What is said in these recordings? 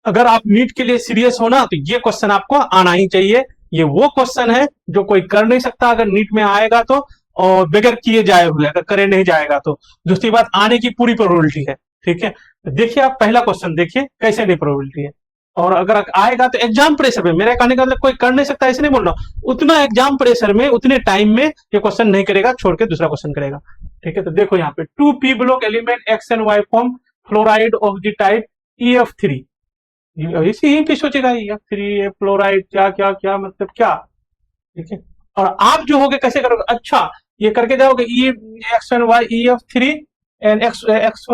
अगर आप नीट के लिए सीरियस हो ना, तो ये क्वेश्चन आपको आना ही चाहिए। ये वो क्वेश्चन है जो कोई कर नहीं सकता अगर नीट में आएगा तो, और बगैर किए जाए हुए, अगर करे नहीं जाएगा तो। दूसरी बात, आने की पूरी प्रोबेबिलिटी है। ठीक है, तो देखिए आप पहला क्वेश्चन देखिए कैसे नहीं प्रोबेबिलिटी है। और अगर आएगा तो एग्जाम प्रेशर में, मेरा कहने का मतलब कोई कर नहीं सकता ऐसे नहीं बोल रहा हूं, उतना एग्जाम प्रेशर में उतने टाइम में ये क्वेश्चन नहीं करेगा, छोड़ के दूसरा क्वेश्चन करेगा। ठीक है, तो देखो यहाँ पे 2p block element X and Y form fluoride of the type EF3। इसी ही पे सोचेगा EF3 फ्लोराइड क्या क्या क्या मतलब क्या। ठीक है, और आप जो होगे कैसे करोगे, अच्छा ये करके जाओगे E X and Y EF3 and X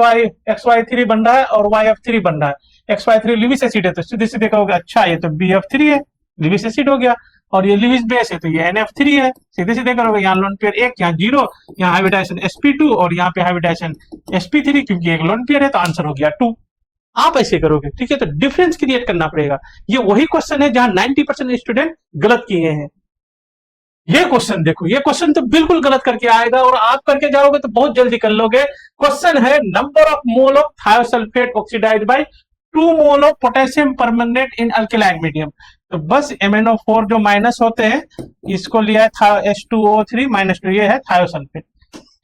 Y 3 बन रहा है और YF3 बन रहा है। XY3 लिविस एसिड है तो सीधे सीधे कहोगे अच्छा ये तो BF3 है, लिविस एसिड हो गया। और ये लिविस बेस है तो ये NF3 है, सीधे सीधे करोगे, यहाँ लोन पेयर 1, यहाँ 0, यहाँ हाइब्रिडाइजेशन sp2 और यहाँ पे हाइब्रिडाइजेशन sp3, क्योंकि एक लोन पेयर है तो आंसर हो गया 2। आप ऐसे करोगे। ठीक है, तो डिफरेंस क्रिएट करना पड़ेगा। ये वही क्वेश्चन है जहां 90% स्टूडेंट गलत किए हैं। ये क्वेश्चन देखो, ये क्वेश्चन तो बिल्कुल गलत करके आएगा, और आप करके जाओगे तो बहुत जल्दी कर लोगे। क्वेश्चन है number of mole of thiosulphate oxidised by 2 mole of potassium permanganate in alkaline medium. तो बस MnO4 जो माइनस होते हैं इसको लिया है H2O3 - 2, ये है थायोसल्फेट।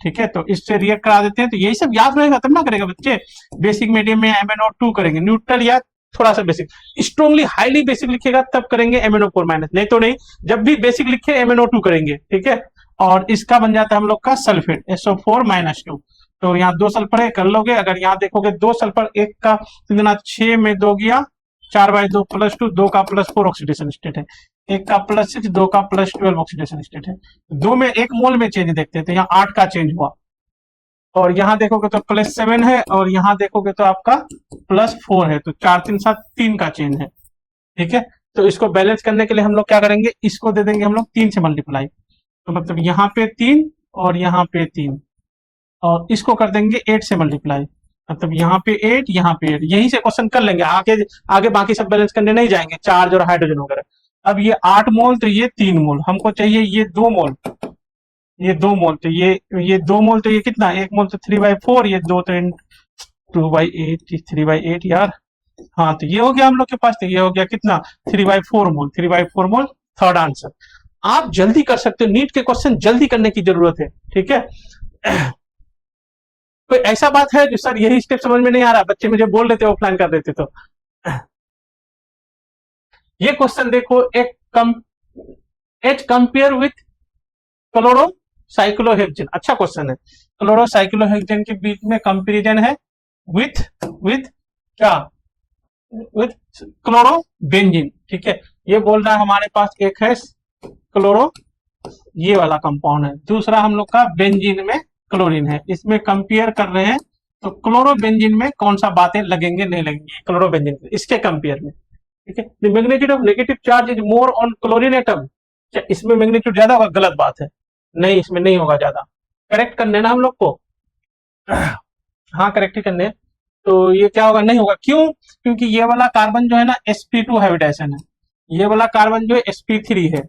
ठीक है, तो इससे रिएक्ट करा देते हैं। तो यही सब याद रहेगा तब ना करेगा बच्चे। बेसिक मीडियम में MnO2 करेंगे, न्यूट्रल या थोड़ा सा बेसिक, स्ट्रॉन्गली हाईली बेसिक लिखेगा तब करेंगे MnO4 माइनस, नहीं तो नहीं। जब भी बेसिक लिखे MnO2 करेंगे। ठीक है, और इसका बन जाता है हम लोग का सल्फेट SO4 - 2। तो यहाँ 2 सल्फर है, कर लोगे। अगर यहाँ देखोगे 2 सल्फर, 1 का 6 में 2 गया, 4/2 +2, 2 का +4 ऑक्सीडेशन स्टेट है, 1 का +6, 2 का +12 ऑक्सीडेशन स्टेट है। 2 में 1 मोल में चेंज देखते हैं, तो यहाँ 8 का चेंज हुआ। और यहाँ देखोगे तो +7 है, और यहाँ देखोगे तो आपका +4 है, तो 4 3 7 3 का चेंज है। ठीक है, तो इसको बैलेंस करने के लिए हम लोग क्या करेंगे, इसको दे देंगे हम लोग 3 से मल्टीप्लाई, तो मतलब यहाँ पे 3 और यहाँ पे 3, और इसको कर देंगे 8 से मल्टीप्लाई, मतलब यहाँ पे 8, यहाँ पे 8। यहीं से क्वेश्चन कर लेंगे, आगे आगे बाकी सब बैलेंस करने नहीं जाएंगे, चार्ज और हाइड्रोजन वगैरह। अब ये 8 मोल, तो ये 3 मोल, हमको चाहिए ये 2 मोल, ये 2 मोल, तो ये 2 मोल, तो ये कितना, 1 मोल तो 3/4, ये 2 तो 2/8, 3/8 यार। हाँ, तो ये हो गया हम लोग के पास, तो ये हो गया कितना, 3/4 मोल, 3/4 मोल, थर्ड आंसर। आप जल्दी कर सकते हो, नीट के क्वेश्चन जल्दी करने की जरूरत है। ठीक है, कोई ऐसा बात है जो सर यही स्टेप समझ में नहीं आ रहा, बच्चे मुझे बोल रहे थे ऑफलाइन कर देते तो। ये क्वेश्चन देखो, H compare with chloro cyclohexane, अच्छा क्वेश्चन है। क्लोरो साइक्लोहेक्सेन के बीच में कंपेरिजन है विथ क्या, विथ क्लोरो बेंजीन। ठीक है, ये बोल रहा है हमारे पास एक है क्लोरो, ये वाला कंपाउंड है, दूसरा हम लोग का बेंजीन में क्लोरीन है, इसमें कंपेयर कर रहे हैं। तो क्लोरो बेंजीन में कौन सा बातें लगेंगे नहीं लगेंगे क्लोरो बेंजीन में, इसके कंपेयर में। ठीक है, the magnitude of negative charge is more on chlorine atom, क्या इसमें मैग्नीट्यूड ज्यादा होगा, गलत बात है, नहीं इसमें नहीं होगा ज्यादा। करेक्ट करने ना हम लोग को, हाँ करेक्ट ही करने। तो ये क्या होगा, नहीं होगा, क्यों, क्योंकि ये वाला कार्बन जो है ना sp2 हाइब्रिडाइजेशन है, ये वाला कार्बन जो है sp3 है।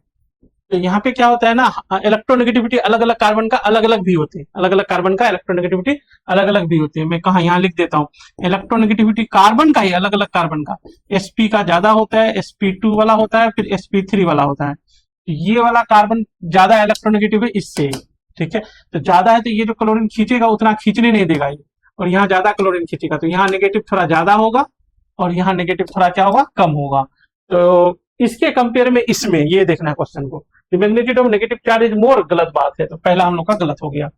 तो यहाँ पे क्या होता है ना, इलेक्ट्रोनेगेटिविटी अलग अलग कार्बन का अलग अलग भी होती है, अलग अलग कार्बन का इलेक्ट्रोनेगेटिविटी अलग अलग भी होती है। मैं कहा यहाँ लिख देता हूँ, इलेक्ट्रोनेगेटिविटी कार्बन का ही अलग अलग कार्बन का, sp का ज्यादा होता है, sp2 वाला होता है, फिर sp3 वाला होता है। तो ये वाला कार्बन ज्यादा इलेक्ट्रोनेगेटिव है इससे। ठीक है, तो ज्यादा है तो ये जो क्लोरीन खींचेगा उतना खींचने नहीं देगा ये, और यहाँ ज्यादा क्लोरीन खींचेगा तो यहाँ नेगेटिव थोड़ा ज्यादा होगा, और यहाँ नेगेटिव थोड़ा क्या होगा, कम होगा। तो इसके कंपेयर में इसमें ये देखना है क्वेश्चन को, magnitude of negative charge is more, गलत बात है, तो पहला हम लोग का गलत हो गया।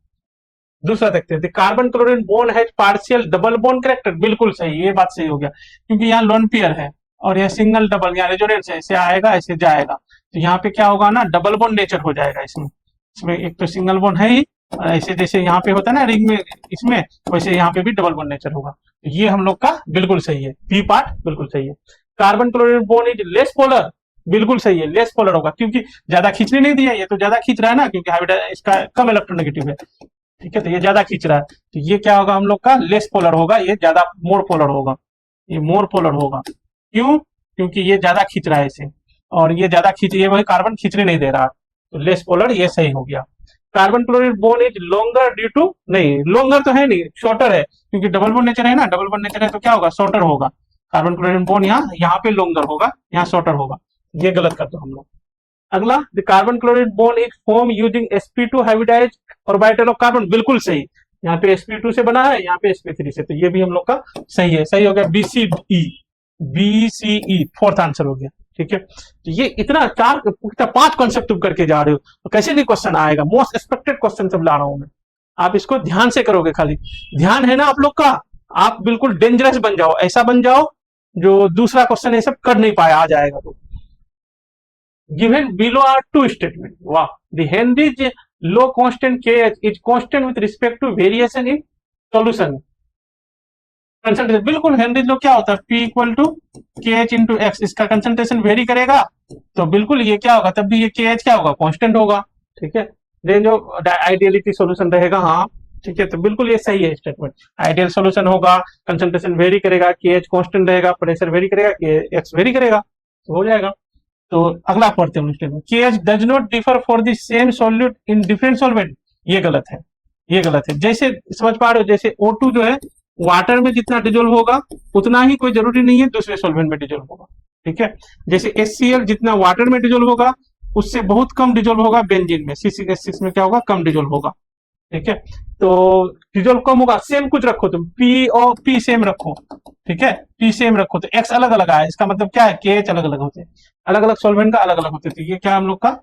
दूसरा देखते हैं, carbon chlorine bond has partial double bond character, बिल्कुल सही, ये बात सही हो गया, क्योंकि यहाँ लोन पेयर है और यह सिंगल डबल, यहाँ रेजोनेंस है, ऐसे आएगा ऐसे जाएगा, तो यहाँ पे क्या होगा ना, डबल बॉन्ड नेचर हो जाएगा इसमें। इसमें एक तो सिंगल बॉन्ड है ही, ऐसे जैसे यहाँ पे होता है ना रिंग में इसमें, वैसे यहाँ पे भी डबल बॉन्ड नेचर होगा। तो ये हम लोग का बिल्कुल सही है, बी पार्ट बिल्कुल सही है। Carbon chlorine bond is less polar, बिल्कुल सही है, लेस पोलर होगा, क्योंकि ज्यादा खींचने नहीं दिया, ये तो ज्यादा खींच रहा है ना, क्योंकि हाइब्रिड इसका कम इलेक्ट्रोनेगेटिव है। ठीक है, तो ये ज्यादा खींच रहा है, तो ये क्या होगा हम लोग का, लेस पोलर होगा, ये ज्यादा मोर पोलर होगा, ये मोर पोलर होगा। क्यों, क्योंकि ये ज्यादा खींच रहा है इसे, और ये ज्यादा खींच, ये वही कार्बन खींचने नहीं दे रहा, तो लेस पोलर, ये सही हो गया। Carbon chlorine bond is longer due to, नहीं लॉन्गर तो है नहीं, शॉर्टर है, क्योंकि डबल बॉन्ड नेचर है ना, डबल बॉन्ड नेचर है तो क्या होगा, शॉर्टर होगा। कार्बन क्लोरीन बॉन्ड यहाँ पे लॉन्गर होगा, यहाँ शॉर्टर होगा, ये गलत कर दो हम लोग। अगला, the carbon chlorine bond is form using sp2 hybridise orbital of carbon, बिल्कुल सही। यहाँ पे sp2 से बना है, यहाँ पे sp3 से, तो ये भी हम लोग का सही है, सही हो गया। BCE फोर्थ आंसर हो गया, ठीक है। तो ये इतना 5 कॉन्सेप्ट तुम करके जा रहे हो, तो कैसे नहीं क्वेश्चन आएगा। मोस्ट एक्सपेक्टेड क्वेश्चन सब ला रहा हूं मैं, आप इसको ध्यान से करोगे, खाली ध्यान है ना आप लोग का, आप बिल्कुल डेंजरस बन जाओ, ऐसा बन जाओ जो दूसरा क्वेश्चन ये सब कर नहीं पाया, आ जाएगा। तो given below are two statements. Wow. The Henry's low constant KH is constant with respect to variation in solution. Concentration बिल्कुल हेनरीज लो क्या होता है, P equal to KH into x, इसका कंसंट्रेशन वेरी करेगा तो बिल्कुल ये क्या होगा, तब भी ये KH क्या होगा, कांस्टेंट होगा, ठीक है। रेंज ऑफ आइडियलिटी सॉल्यूशन रहेगा, हाँ ठीक है, तो बिल्कुल ये सही है स्टेटमेंट। आइडियल सॉल्यूशन होगा, कंसंट्रेशन वेरी करेगा, KH कांस्टेंट रहेगा, प्रेशर वेरी करेगा, KX वेरी करेगा, तो हो जाएगा। तो अगला पढ़ते हैं statement, KH does not differ for the same solute in different solvent, ये गलत है, ये गलत है। जैसे समझ पा रहे हो, जैसे O2 जो है वाटर में जितना डिजोल्व होगा उतना ही कोई जरूरी नहीं है दूसरे सॉल्वेंट में डिजोल्व होगा, ठीक है। जैसे HCl जितना वाटर में डिजोल्व होगा उससे बहुत कम डिजोल्व होगा बेंजीन में, C6H6 में क्या होगा, कम डिजोल्व होगा, ठीक है। तो डिजोल्व कम होगा, सेम कुछ रखो तुम, P और P सेम रखो, ठीक है, P सेम रखो, तो X अलग अलग आया, इसका मतलब क्या है, KH अलग अलग होते हैं, अलग अलग सॉल्वेंट का अलग अलग होते हैं, तो ये क्या हम लोग का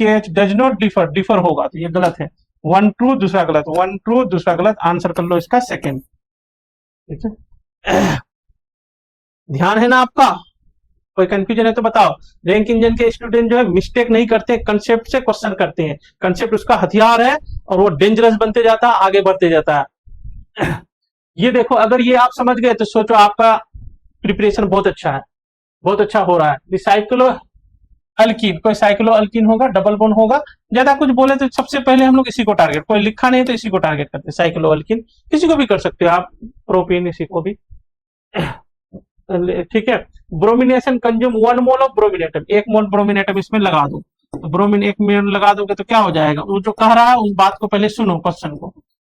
KH does not differ, differ होगा, तो ये गलत है। 1 ट्रू दूसरा गलत, 1 ट्रू दूसरा गलत, आंसर कर लो इसका सेकेंड, ठीक है। ध्यान है ना आपका, कोई कंफ्यूजन है तो बताओ। रैंक इंजन के स्टूडेंट जो है मिस्टेक नहीं करते, कंसेप्ट से क्वेश्चन करते हैं, कंसेप्ट उसका हथियार है और वो डेंजरस बनते जाता है, आगे बढ़ते जाता है। ये देखो, अगर ये आप समझ गए तो सोचो आपका प्रिपरेशन बहुत अच्छा है, बहुत अच्छा हो रहा है। साइक्लो अल्कीन, कोई साइक्लो अल्कीन होगा, डबल बॉन्ड होगा, ज्यादा कुछ बोले तो सबसे पहले हम लोग इसी को टारगेट, कोई लिखा नहीं तो इसी को टारगेट करते, साइक्लो अल्कीन, किसी को भी कर सकते हो आप, प्रोपीन इसी को भी, ठीक है। Bromination consume 1 mole of bromine atom, 1 mole bromine atom इसमें लगा दो, तो ब्रोमीन 1 मोल लगा दोगे तो क्या हो जाएगा, वो जो कह रहा है उस बात को पहले सुनो, क्वेश्चन को,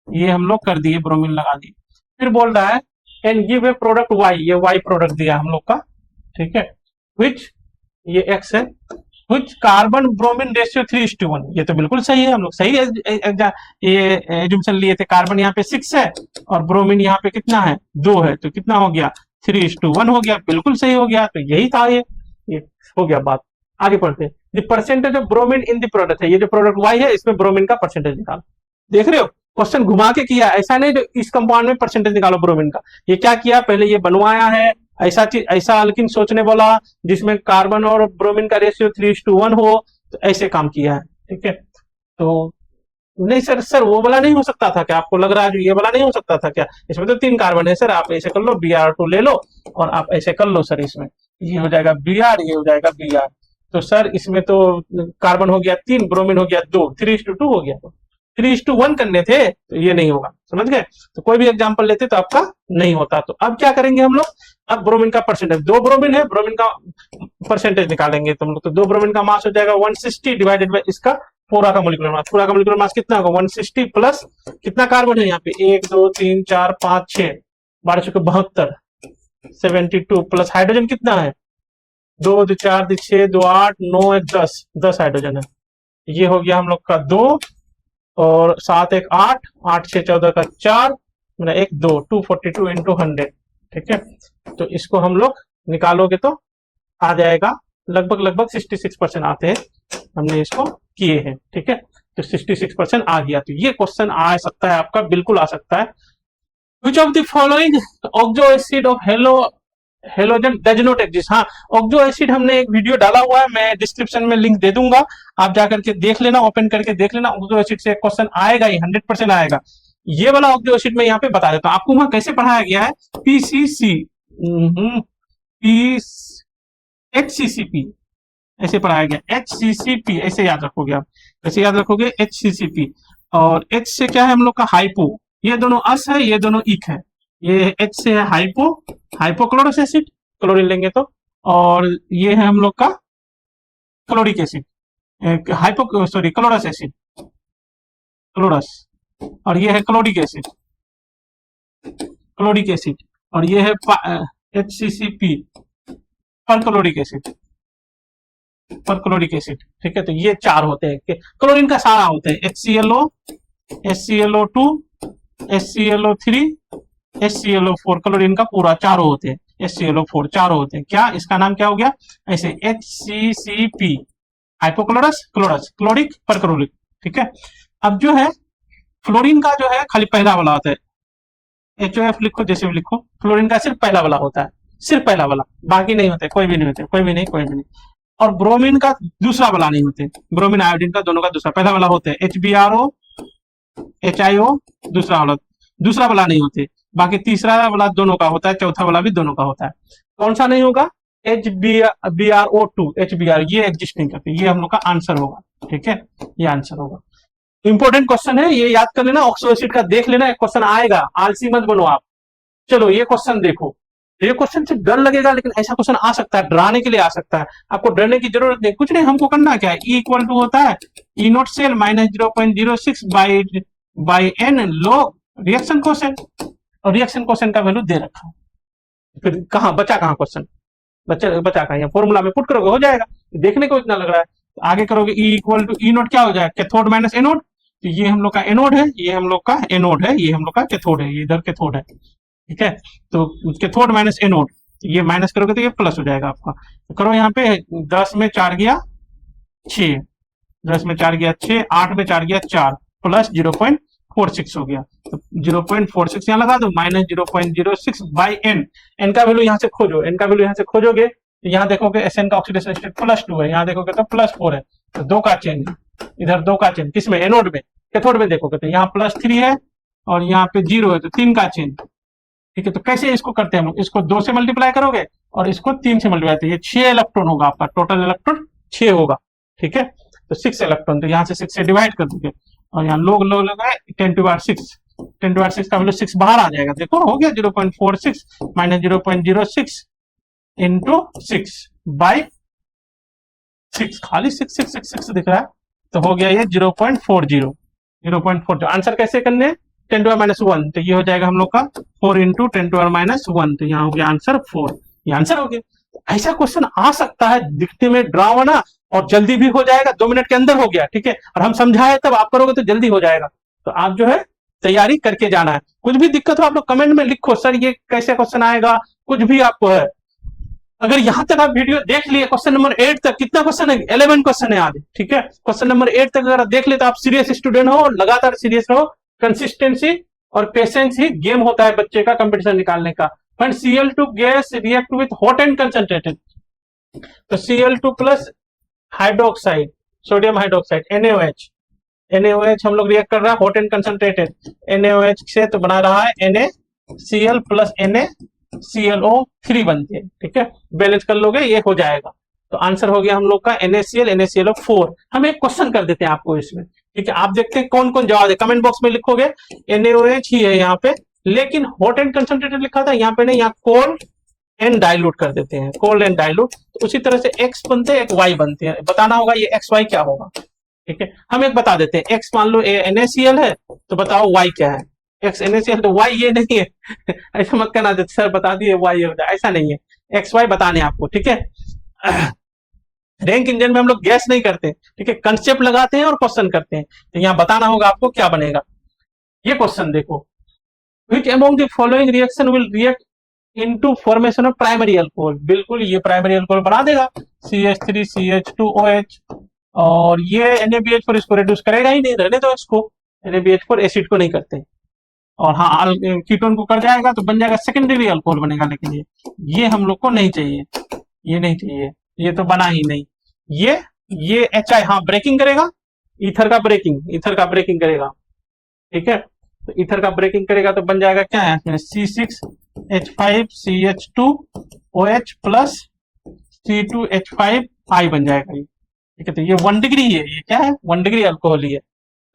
ये हम लोग कर दिए, ब्रोमीन लगा दिए। फिर बोल रहा है and give a product Y, ये Y प्रोडक्ट दिया हम लोग का, ठीक है, विच ये X है, विच कार्बन ब्रोमीन रेशियो 3:1, ये तो बिल्कुल सही है, हम लोग सही ये एजुम्पशन लिए थे। कार्बन यहाँ पे 6 है और ब्रोमीन यहाँ पे कितना है, 2 है, तो कितना हो गया, 3:1 हो गया, बिल्कुल सही हो गया, तो यही था, ये हो गया बात। आगे पढ़ते हैं, the percentage of bromine in the product है, ये जो प्रोडक्ट Y है इसमें ब्रोमीन का परसेंटेज निकालो। देख रहे हो क्वेश्चन घुमा के किया, ऐसा नहीं जो इस कंपाउंड में परसेंटेज निकालो ब्रोमीन का, ये क्या किया, पहले ये बनवाया है, ऐसा चीज, ऐसा अल्किन सोचने बोला जिसमें कार्बन और ब्रोमीन का रेशियो 3:1 हो, तो ऐसे काम किया है, ठीक है। तो नहीं सर वो वाला नहीं हो सकता था क्या, आपको लग रहा है ये वाला नहीं हो सकता था क्या, इसमें तो 3 कार्बन है सर, आप ऐसे कर लो, Br2 ले लो और आप ऐसे कर लो सर, इसमें ये हो जाएगा Br, ये हो जाएगा Br, तो सर इसमें तो कार्बन हो गया 3, ब्रोमीन हो गया 2, 3:2 हो गया, तो 3:1 करने थे, तो ये नहीं होगा, समझ गए। तो कोई भी एग्जांपल लेते तो आपका नहीं होता। तो अब क्या करेंगे हम लोग, अब ब्रोमीन का परसेंटेज, 2 ब्रोमीन है, ब्रोमीन का परसेंटेज निकालेंगे तुम लोग, तो 2 ब्रोमीन का मास हो जाएगा 160 डिवाइडेड बाय इसका पूरा का मोलिकुलर मास, पूरा का मोलिकुलर मास कितना होगा 160 प्लस कितना कार्बन है यहाँ पे 1 2 3 4 5 6 1272 72 प्लस हाइड्रोजन कितना है 2 2 4 2 6 2 8 9 1 10 हाइड्रोजन है, ये हो गया हम लोग का 2 और 7 1 8 8 6 14 का 4 मतलब 1 2 242 इंटू 100, ठीक है। तो इसको हम लोग निकालोगे तो आ जाएगा लगभग 66% आते हैं, हमने इसको किए हैं, ठीक है। तो 66% आ गया, तो ये क्वेश्चन आ सकता है आपका, बिल्कुल आ सकता है। Which of the following oxo acid of halogen does not exist, हाँ ऑक्सो एसिड हमने एक वीडियो डाला हुआ है, मैं डिस्क्रिप्शन में लिंक दे दूंगा, आप जाकर के देख लेना, ओपन करके देख लेना, ऑक्सो एसिड से क्वेश्चन आएगा ही, 100% आएगा। ये वाला ऑक्सो एसिड में यहाँ पे बता देता हूँ आपको, वहां कैसे पढ़ाया गया है, PCC HCCP ऐसे पढ़ाया गया, HCCP ऐसे याद रखोगे आप, ऐसे याद रखोगे HCCP, और H से क्या है हम लोग का हाइपो, ये दोनों अस है, ये दोनों इक है, ये H से है हाइपोक्लोरस एसिड, क्लोरीन लेंगे तो, और ये है हम लोग का chloric acid, chlorous acid, chlorous, और ये है क्लोरिक एसिड, और ये है HCCP perchloric acid, perchloric acid, ठीक है। तो ये 4 होते हैं, क्लोरीन का सारा होते हैं, HClO, HClO2, HClO3, HClO4, chlorine का पूरा 4 होते हैं, HClO4 4 होते हैं। क्या इसका नाम क्या हो गया ऐसे, HCCP, hypochlorous chlorous, chloric perchloric, ठीक है। अब जो है फ्लोरीन का जो है खाली पहला वाला होता है, HOF लिखो जैसे भी लिखो, फ्लोरीन का सिर्फ पहला वाला होता है, सिर्फ पहला वाला, बाकी नहीं होते, कोई भी नहीं होते, कोई भी नहीं, कोई भी नहीं। और ब्रोमीन का दूसरा वाला नहीं होते, ब्रोमीन आयोडीन का दोनों का दूसरा, पहला वाला होते हैं HBRO, HIO, दूसरा वाला नहीं होते, बाकी तीसरा वाला दोनों का होता है, चौथा वाला भी दोनों का होता है। कौन सा नहीं होगा, HBRO2, HBR ये एग्जिस्ट नहीं करते, ये हम लोग का आंसर होगा, ठीक है, ये आंसर होगा। इंपॉर्टेंट क्वेश्चन है, ये याद कर लेना, ऑक्सो एसिड का देख लेना, क्वेश्चन आएगा, आलसी मत बनो आप। चलो ये क्वेश्चन देखो, ये क्वेश्चन से डर लगेगा, लेकिन ऐसा क्वेश्चन आ सकता है, डराने के लिए आ सकता है, आपको डरने की जरूरत नहीं, कुछ नहीं, हमको करना क्या है, E इक्वल टू होता है E nought cell minus 0.06 by n log reaction question, और रिएक्शन क्वेश्चन का वैल्यू दे रखा है। फिर कहाँ बचा, कहाँ क्वेश्चन बचा कहाँ, फॉर्मूला में पुट करोगे हो जाएगा, देखने को इतना लग रहा है, तो आगे करोगे E equal to E nought क्या हो जाएगा, कैथोड माइनस एनोड, तो ये हम लोग का एनोड है, ये हम लोग का एनोड है, ये हम लोग का कैथोड है, ये इधर कैथोड है, ठीक है। तो कैथोड माइनस एनोड, ये माइनस करोगे तो ये प्लस हो जाएगा आपका। तो करो यहाँ पे 10 में 4 गया 6, 10 में 4 गया 6, 8 में 4 गया 4, प्लस 0.46 हो गया, तो 0.46 यहाँ लगा दो, माइनस 0.06 बाई एन, एन का वैल्यू यहाँ से खोजो, एन का वैल्यू यहाँ से खोजोगे तो यहाँ देखोगे एस एन का ऑक्सीडेशन स्टेट +2 है, यहाँ देखोगे तो +4 है, तो 2 का चेंज, इधर 2 का चेंज, किसमें, एनोड में, कैथोड में देखोगे तो यहाँ +3 है और यहाँ पे 0 है, तो 3 का चेंज, ठीक है। तो कैसे इसको करते हैं हम लोग, इसको 2 से मल्टीप्लाई करोगे और इसको 3 से मल्टीप्लाई, तो ये 6 इलेक्ट्रॉन होगा आपका, टोटल इलेक्ट्रॉन 6 होगा, ठीक है। तो 6 इलेक्ट्रॉन, तो यहाँ से 6 से डिवाइड कर दोगे और यहाँ लोग 10⁻6, 10⁻6 का वैल्यू 6 बाहर आ जाएगा, देखो हो गया 0.46 माइनस 0.06 इंटू 6 बाई 6, खाली 6 दिख रहा है, तो हो गया ये 0.40, आंसर कैसे करने, 10⁻⁻1, तो ये हो जाएगा हम लोग का 4 इंटू 10⁻⁻1, तो यहाँ हो गया आंसर 4, ये आंसर हो गया। ऐसा क्वेश्चन आ सकता है, दिखने में डरावना और जल्दी भी हो जाएगा, 2 मिनट के अंदर हो गया, ठीक है, और हम समझाए तब आप करोगे तो जल्दी हो जाएगा। तो आप जो है तैयारी करके जाना है, कुछ भी दिक्कत हो आप लोग कमेंट में लिखो, सर ये कैसे क्वेश्चन आएगा, कुछ भी आपको है। अगर यहां तक आप वीडियो देख लिए क्वेश्चन नंबर 8 तक, कितना क्वेश्चन है, 11 क्वेश्चन है आज, ठीक है। क्वेश्चन नंबर 8 तक अगर आप देख ले तो आप सीरियस स्टूडेंट हो, लगातार सीरियस रहो, कंसिस्टेंसी और पेशेंस ही गेम होता है बच्चे का कंपटीशन निकालने का। When Cl2 gas react with hot and concentrated, तो Cl2 plus hydroxide, sodium hydroxide NaOH, NaOH हम लोग रिएक्ट कर रहा है हॉट एंड कंसंट्रेटेड, NaOH से तो बना रहा है NaCl प्लस NaClO3 बनती है, ठीक है, बैलेंस कर लोगे ये हो जाएगा। तो आंसर हो गया हम लोग का NaCl NaClO4। हम एक क्वेश्चन कर देते हैं आपको इसमें, ठीक है, आप देखते हैं कौन कौन जवाब है, कमेंट बॉक्स में लिखोगे, NaOH ही है यहाँ पे, लेकिन हॉट एंड कंसंट्रेटेड लिखा था, यहाँ पे नहीं, यहाँ कोल्ड एंड डाइल्यूट कर देते हैं, कोल्ड एंड डाइल्यूट, तो उसी तरह से x बनते हैं, एक y बनते हैं, बताना होगा ये XY क्या होगा, ठीक है। हम एक बता देते हैं, x मान लो NaCl है, तो बताओ y क्या है, x NaCl, तो y ये नहीं है ऐसा मत करना सर बता दिए y ये होता है, ऐसा नहीं है, XY बताने आपको, ठीक है। रैंक इंजन में हम लोग गैस नहीं करते, ठीक है, कंसेप्ट लगाते हैं और क्वेश्चन करते हैं, तो यहाँ बताना होगा आपको क्या बनेगा। ये क्वेश्चन देखो, which among the following reaction will react into formation of primary alcohol, बिल्कुल ये प्राइमरी अल्कोहल बना देगा, CH3CH2OH, और ये NaBH4 इसको रिड्यूस करेगा ही नहीं, रहने दो इसको, NaBH4 एसिड को नहीं करते, और हाँ कीटोन को कर जाएगा तो बन जाएगा सेकेंडरी अल्कोहल बनेगा, लेकिन ये हम लोग को नहीं चाहिए, ये नहीं चाहिए, ये तो बना ही नहीं, ये HI हाँ ब्रेकिंग करेगा, ईथर का ब्रेकिंग करेगा, ठीक है, तो ईथर का ब्रेकिंग करेगा तो बन जाएगा क्या है, C6H5CH2OH प्लस C2H5I बन जाएगा ये, ठीक है। तो ये 1 डिग्री है, ये क्या है 1 डिग्री अल्कोहल ही है,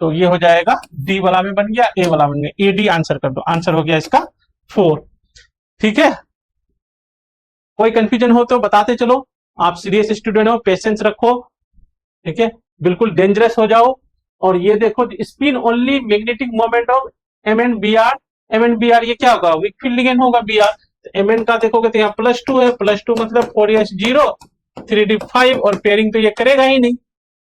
तो ये हो जाएगा डी वाला में बन गया, ए वाला बन गया, AD आंसर कर दो, आंसर हो गया इसका 4, ठीक है। कोई कंफ्यूजन हो तो बताते चलो, आप सीरियस स्टूडेंट हो, पेशेंस रखो, ठीक है, बिल्कुल डेंजरस हो जाओ। और ये देखो spin only magnetic moment of MnBr, ये क्या होगा, वीक फील्ड लिगेंड होगा Br, Mn का देखोगे तो यहाँ +2 है, +2 मतलब 4s0 3d5 और पेयरिंग तो ये करेगा ही नहीं,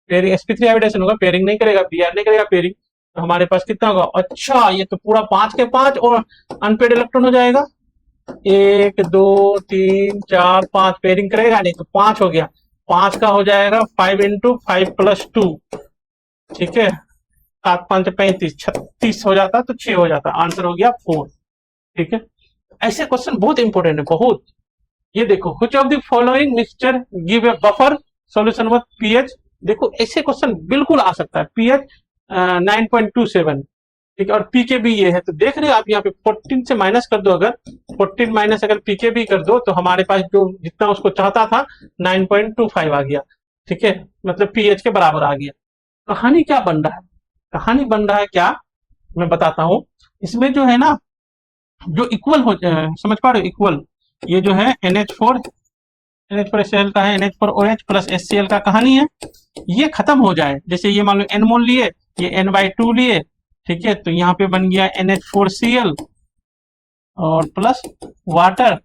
पेयरिंग sp3 हाइब्रिडेशन होगा, पेयरिंग नहीं करेगा, Br नहीं करेगा पेयरिंग, तो हमारे पास कितना होगा, अच्छा ये तो पूरा 5 के 5 और अनपेड इलेक्ट्रॉन हो जाएगा, 1 2 3 4 5 पेयरिंग करेगा नहीं तो 5 हो गया, 5 का हो जाएगा 5 × 5 + 2, ठीक है, 7 5 35 36 हो जाता तो 6 हो जाता, आंसर हो गया 4, ठीक है। ऐसे क्वेश्चन बहुत इंपॉर्टेंट है, बहुत। ये देखो which of the following mixture give a buffer solution with pH, देखो ऐसे क्वेश्चन बिल्कुल आ सकता है, pH 9.27, ठीक है, और pKb ये है, तो देख रहे हो आप यहाँ पे 14 से माइनस कर दो, अगर 14 माइनस अगर pKb कर दो तो हमारे पास जो जितना उसको चाहता था 9.25 आ गया, ठीक है, मतलब pH के बराबर आ गया। कहानी क्या बन रहा है, कहानी बन रहा है क्या, मैं बताता हूँ। इसमें जो है ना, जो इक्वल हो, समझ पा रहे हो, इक्वल, ये जो है NH4 HCl का है, NH4OH प्लस HCl का कहानी है, ये खत्म हो जाए, जैसे ये मान लो N मोल लिए, ये N/2 लिए, ठीक है, तो यहाँ पे बन गया NH4Cl और प्लस वाटर,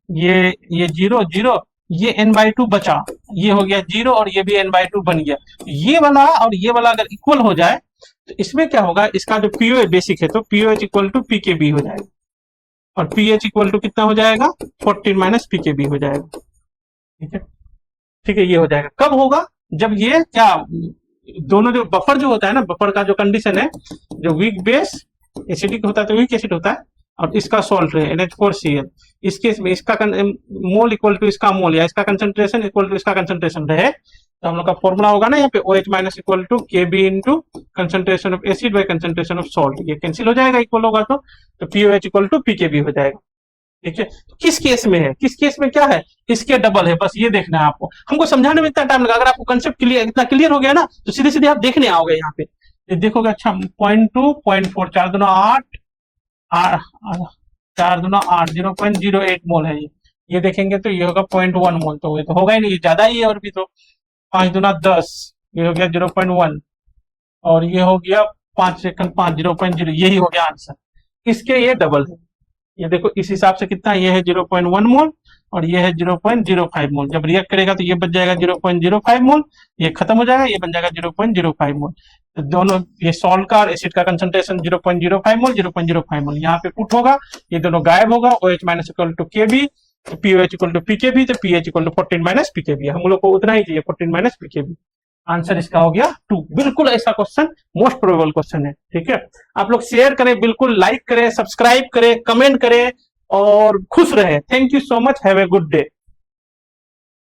ये 0 0, ये N/2 बचा, ये हो गया 0 और ये भी N/2 बन गया, ये वाला और ये वाला अगर इक्वल हो जाए तो इसमें क्या होगा, इसका जो POH बेसिक है तो POH = pKb हो जाएगा, और pH = कितना हो जाएगा, 14 - pKb हो जाएगा, ठीक है, ठीक है, ये हो जाएगा। कब होगा, जब ये क्या, दोनों जो बफर जो होता है ना, बफर का जो कंडीशन है, जो वीक बेस एसिडिक होता है तो वीक एसिड होता है, और इसका सॉल्ट है NH4Cl, इस केस में इसका मोल = इसका मोल, या इसका कंसंट्रेशन = इसका कंसंट्रेशन रहे, तो हम लोग का फॉर्मूला होगा ना यहाँ पे OH- = Kb × concentration of acid by concentration of salt, ये कैंसिल हो जाएगा, इक्वल होगा तो POH = pKb हो जाएगा, ठीक है। किस केस में है, किस केस में क्या है, इसके डबल है, बस ये देखना है आपको, हमको समझाने में इतना टाइम लगा, अगर आपको कंसेप्ट क्लियर, इतना क्लियर हो गया ना, तो सीधे सीधे आप देखने आओगे यहाँ पे, ये देखोगे, अच्छा 0.2 0.4 4 दूना 8 4 दूना 8 0.08 मोल है ये देखेंगे तो ये होगा 0.1 मोल, तो ये तो होगा ही नहीं, ज्यादा ही है, और भी तो 5 दूना 10, ये हो गया 0.1, और ये हो गया 5 सेकंड 5 0.0, यही हो गया आंसर, इसके ये डबल है, ये देखो इस हिसाब से कितना, ये है 0.1 मोल और ये है 0.05 मोल, जब रिएक्ट करेगा तो ये बच जाएगा 0.05 मोल, ये खत्म हो जाएगा, ये बन जाएगा 0.05 मोल, तो दोनों ये सॉल्ट का और एसिड का कंसंट्रेशन 0.05 मोल 0.05 मोल, यहाँ पे पुट होगा, ये दोनों गायब होगा, OH- = Kb, POH = pKb, तो pH = 14 - pKb, हम लोग को उतना ही चाहिए, 14 - pKb, आंसर इसका हो गया 2, बिल्कुल ऐसा क्वेश्चन, मोस्ट प्रोबेबल क्वेश्चन है, ठीक है। आप लोग शेयर करें, बिल्कुल लाइक करें, सब्सक्राइब करें, कमेंट करें और खुश रहे। Thank you so much, have a good day.